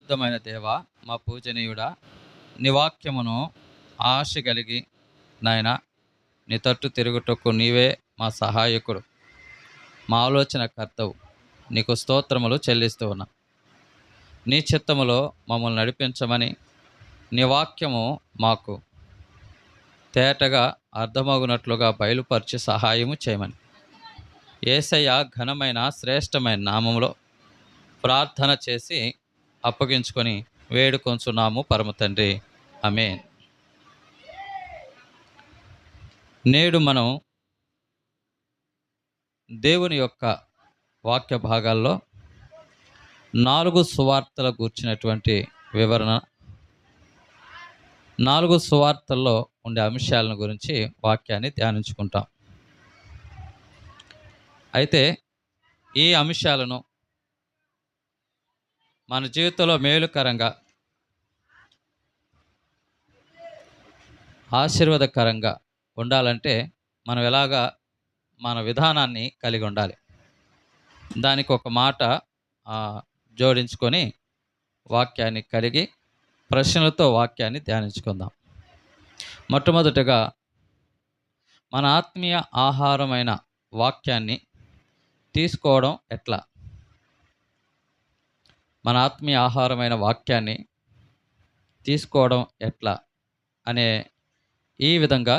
పరిశుద్ధమైన దేవ, మా పూజనీయుడా, నీ వాక్యమును ఆశ కలిగి నాయన నీ తట్టు తిరుగుటకు నీవే మా సహాయకుడు, మా ఆలోచన కర్తవు. నీకు స్తోత్రములు చెల్లిస్తూ ఉన్నా. నీ చిత్తములో మమ్మల్ని నడిపించమని, నీ వాక్యము మాకు తేటగా అర్థమగునట్లుగా బయలుపరిచి సహాయము చేయమని యేసయ్య ఘనమైన శ్రేష్టమైన నామములో ప్రార్థన చేసి అప్పగించుకొని వేడుకొంచున్నాము పరమ తండ్రి. ఆమేన్. నేడు మనం దేవుని యొక్క వాక్య భాగాల్లో 4 సువార్తల గూర్చినటువంటి వివరణ, 4 సువార్తల్లో ఉండే అంశాలను గురించి వాక్యాన్ని ధ్యానించుకుంటాం. అయితే ఈ అంశాలను మన జీవితంలో మేలుకరంగా, ఆశీర్వాదకరంగా ఉండాలంటే మనం ఎలాగా మన విధానాన్ని కలిగి ఉండాలి. దానికి ఒక మాట జోడించుకొని వాక్యాన్ని కలిగి ప్రశ్నలతో వాక్యాన్ని ధ్యానించుకుందాం. మొట్టమొదటగా మన ఆత్మీయ ఆహారమైన వాక్యాన్ని తీసుకోవడం ఎట్లా? మన ఆత్మీయ ఆహారమైన వాక్యాన్ని తీసుకోవడం ఎట్లా అనే ఈ విధంగా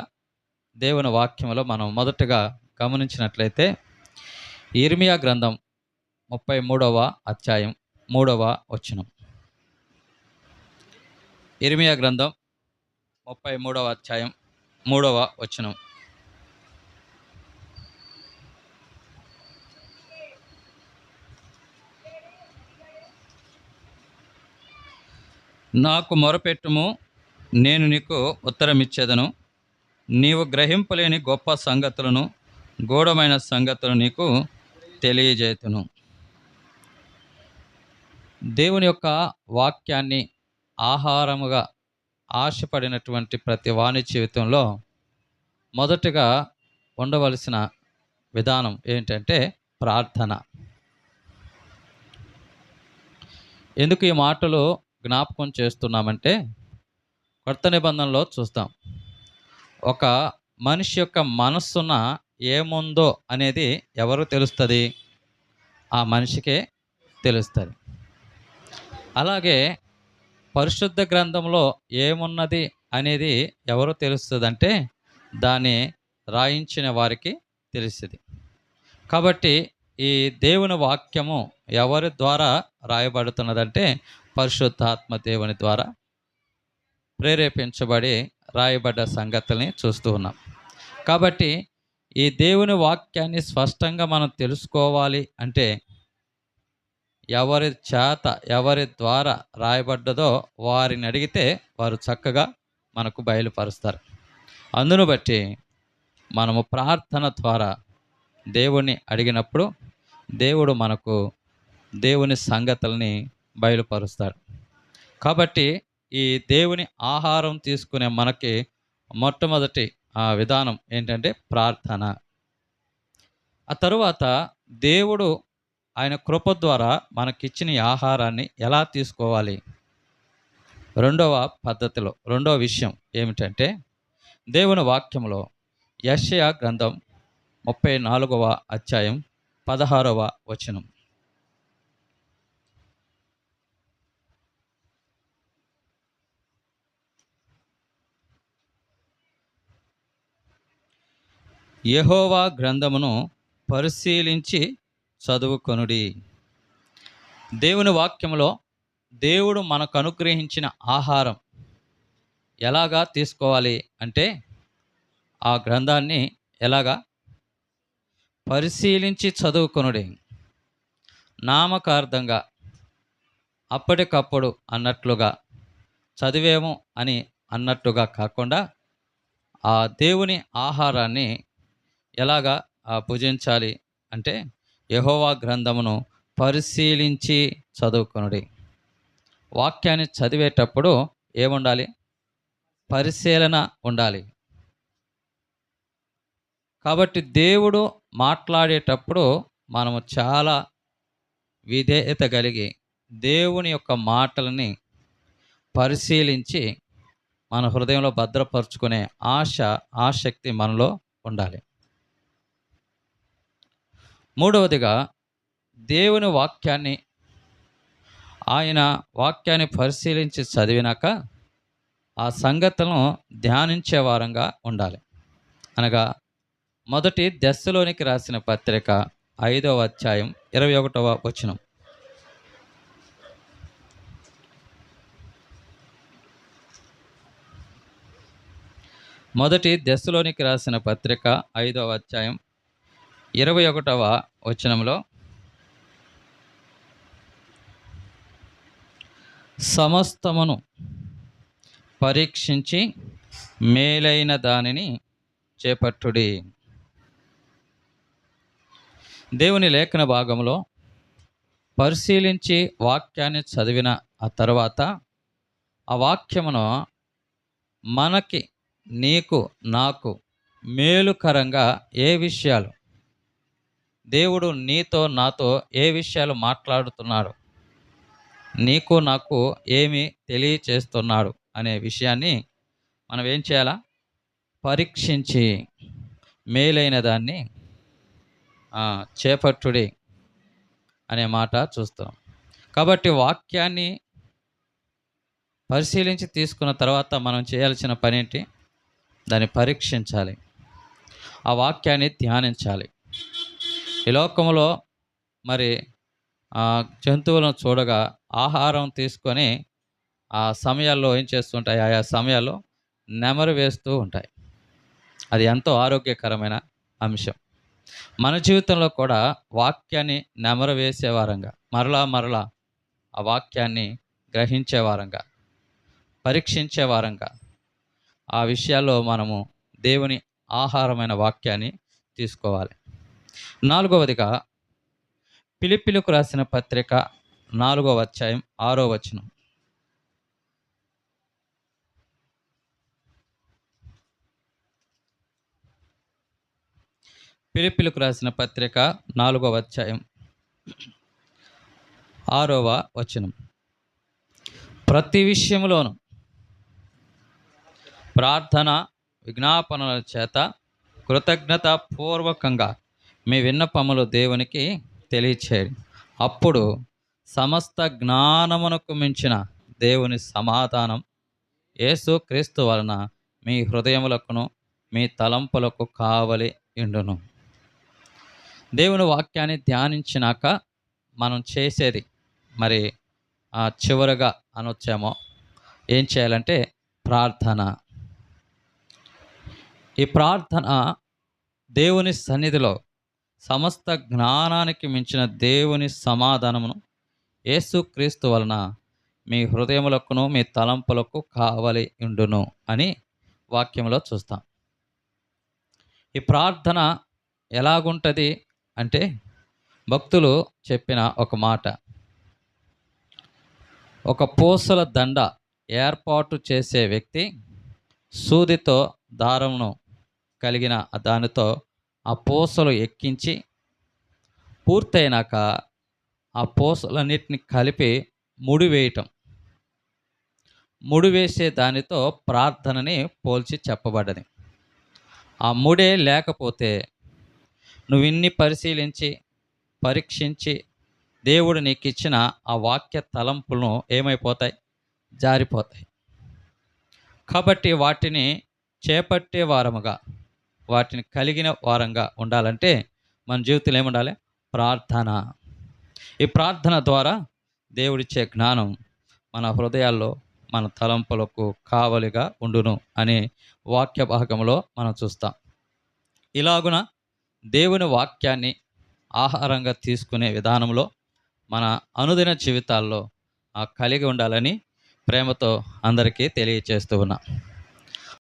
దేవుని వాక్యంలో మనం మొదటగా గమనించినట్లయితే యిర్మీయా గ్రంథం 33వ అధ్యాయం 3వ వచనం. యిర్మీయా గ్రంథం 33వ అధ్యాయం 3వ వచనం. నాకు మొరపెట్టుము, నేను నీకు ఉత్తరమిచ్చేదను. నీవు గ్రహింపలేని గొప్ప సంగతులను, గూఢమైన సంగతులను నీకు తెలియజేతును. దేవుని యొక్క వాక్యాన్ని ఆహారముగా ఆశపడినటువంటి ప్రతి వాని జీవితంలో మొదటగా ఉండవలసిన విధానం ఏంటంటే ప్రార్థన. ఎందుకు ఈ మాటలు జ్ఞాపకం చేస్తున్నామంటే, కొత్త నిబంధనలో చూస్తాం, ఒక మనిషి యొక్క మనస్సున ఏముందో అనేది ఎవరు తెలుస్తుంది? ఆ మనిషికే తెలుస్తుంది. అలాగే పరిశుద్ధ గ్రంథంలో ఏమున్నది అనేది ఎవరు తెలుస్తుందంటే దాన్ని రాయించిన వారికి తెలుస్తుంది. కాబట్టి ఈ దేవుని వాక్యము ఎవరి ద్వారా రాయబడుతున్నదంటే పరిశుద్ధాత్మ దేవుని ద్వారా ప్రేరేపించబడి రాయబడ్డ సంగతుల్ని చూస్తూ ఉన్నాం. కాబట్టి ఈ దేవుని వాక్యాన్ని స్పష్టంగా మనం తెలుసుకోవాలి అంటే ఎవరి చేత, ఎవరి ద్వారా రాయబడ్డదో వారిని అడిగితే వారు చక్కగా మనకు బయలుపరుస్తారు. అందును బట్టి మనము ప్రార్థన ద్వారా దేవుణ్ణి అడిగినప్పుడు దేవుడు మనకు దేవుని సంగతుల్ని బయలుపరుస్తాడు. కాబట్టి ఈ దేవుని ఆహారం తీసుకునే మనకి మొట్టమొదటి విధానం ఏంటంటే ప్రార్థన. ఆ తరువాత దేవుడు ఆయన కృప ద్వారా మనకిచ్చిన ఈ ఆహారాన్ని ఎలా తీసుకోవాలి? రెండవ విషయం ఏమిటంటే దేవుని వాక్యంలో యెషయా గ్రంథం 34వ అధ్యాయం 16వ వచనం. యెహోవా గ్రంథమును పరిశీలించి చదువుకొనుడి. దేవుని వాక్యంలో దేవుడు మనకు అనుగ్రహించిన ఆహారం ఎలాగా తీసుకోవాలి అంటే ఆ గ్రంథాన్ని ఎలాగా పరిశీలించి చదువుకొనుడి. నామకార్థంగా అప్పటికప్పుడు అన్నట్లుగా చదివేము అని అన్నట్టుగా కాకుండా ఆ దేవుని ఆహారాన్ని ఎలాగా భుజించాలి అంటే యెహోవా గ్రంథమును పరిశీలించి చదువుకొనుడి. వాక్యాన్ని చదివేటప్పుడు ఏముండాలి? పరిశీలన ఉండాలి. కాబట్టి దేవుడు మాట్లాడేటప్పుడు మనము చాలా విధేయత కలిగి దేవుని యొక్క మాటలని పరిశీలించి మన హృదయంలో భద్రపరుచుకునే ఆసక్తి మనలో ఉండాలి. మూడవదిగా, దేవుని వాక్యాన్ని పరిశీలించి చదివినాక ఆ సంగతులను ధ్యానించే వారంగా ఉండాలి. అనగా మొదటి దెస్సలోనికి రాసిన పత్రిక 5వ అధ్యాయం 21వ వచనం. మొదటి దెస్సలోనికి రాసిన పత్రిక 5వ అధ్యాయం 21వ వచనంలో, సమస్తమును పరీక్షించి మేలైన దానిని చేపట్టుడి. దేవుని లేఖన భాగంలో పరిశీలించి వాక్యాన్ని చదివిన ఆ తర్వాత ఆ వాక్యమును మనకి, నీకు, నాకు మేలుకరంగా ఏ విషయాలు, దేవుడు నీతో నాతో ఏ విషయాలు మాట్లాడుతున్నాడు, నీకు నాకు ఏమి తెలియచేస్తున్నాడు అనే విషయాన్ని మనం ఏం చేయాలా? పరీక్షించి మేలైన దాన్ని చేపట్టుడి అనే మాట చూస్తాం. కాబట్టి వాక్యాన్ని పరిశీలించి తీసుకున్న తర్వాత మనం చేయాల్సిన పని ఏంటి? దాన్ని పరీక్షించాలి, ఆ వాక్యాన్ని ధ్యానించాలి. ఈ లోకంలో మరి జంతువులను చూడగా ఆహారం తీసుకొని ఆ సమయాల్లో ఏం చేస్తుంటాయి? ఆయా సమయాల్లో నెమరు వేస్తూ ఉంటాయి. అది ఎంతో ఆరోగ్యకరమైన అంశం. మన జీవితంలో కూడా వాక్యాన్ని నెమరు వేసేవారంగా, మరలా ఆ వాక్యాన్ని గ్రహించేవారంగా, పరీక్షించేవారంగా, ఆ విషయాల్లో మనము దేవుని ఆహారమైన వాక్యాన్ని తీసుకోవాలి. నాలుగవదిగా, ఫిలిప్పీలకు రాసిన పత్రిక 4వ అధ్యాయం 6వ వచనం. ఫిలిప్పీలకు రాసిన పత్రిక 4వ అధ్యాయం 6వ వచనం. ప్రతి విషయంలోనూ ప్రార్థన విజ్ఞాపనల చేత కృతజ్ఞత పూర్వకంగా మీ విన్నపములు దేవునికి తెలియచేయండి. అప్పుడు సమస్త జ్ఞానమునకు మించిన దేవుని సమాధానం యేసు క్రీస్తు వలన మీ హృదయములకును మీ తలంపులకు కావలి ఉండును. దేవుని వాక్యాన్ని ధ్యానించినాక మనం చేసేది మరి చివరగా అనొచ్చేమో, ఏం చేయాలంటే ప్రార్థన. ఈ ప్రార్థన దేవుని సన్నిధిలో సమస్త జ్ఞానానికి మించిన దేవుని సమాధానమును యేసుక్రీస్తు వలన మీ హృదయములకును మీ తలంపులకు కావలి ఉండును అని వాక్యంలో చూస్తాం. ఈ ప్రార్థన ఎలాగుంటుంది అంటే, భక్తులు చెప్పిన ఒక మాట, ఒక పూసల దండ ఏర్పాటు చేసే వ్యక్తి సూదితో దారమును కలిగిన దానితో ఆ పూసలు ఎక్కించి పూర్తయినాక ఆ పూసలన్నిటిని కలిపి ముడివేయటం, ముడివేసే దానితో ప్రార్థనని పోల్చి చెప్పబడ్డది. ఆ ముడే లేకపోతే నువ్వు ఇన్ని పరిశీలించి పరీక్షించి దేవుడు నీకు ఇచ్చిన ఆ వాక్య తలంపులను ఏమైపోతాయి? జారిపోతాయి. కాబట్టి వాటిని చేపట్టే వారముగా, వాటిని కలిగిన వారంగా ఉండాలంటే మన జీవితంలో ఏముండాలి? ప్రార్థన. ఈ ప్రార్థన ద్వారా దేవుడిచ్చే జ్ఞానం మన హృదయాల్లో మన తలంపులకు కావలిగా ఉండును అనే వాక్య భాగంలో మనం చూస్తాం. ఇలాగున దేవుని వాక్యాన్ని ఆహారంగా తీసుకునే విధానంలో మన అనుదిన జీవితాల్లో కలిగి ఉండాలని ప్రేమతో అందరికీ తెలియచేస్తూ ఉన్నా.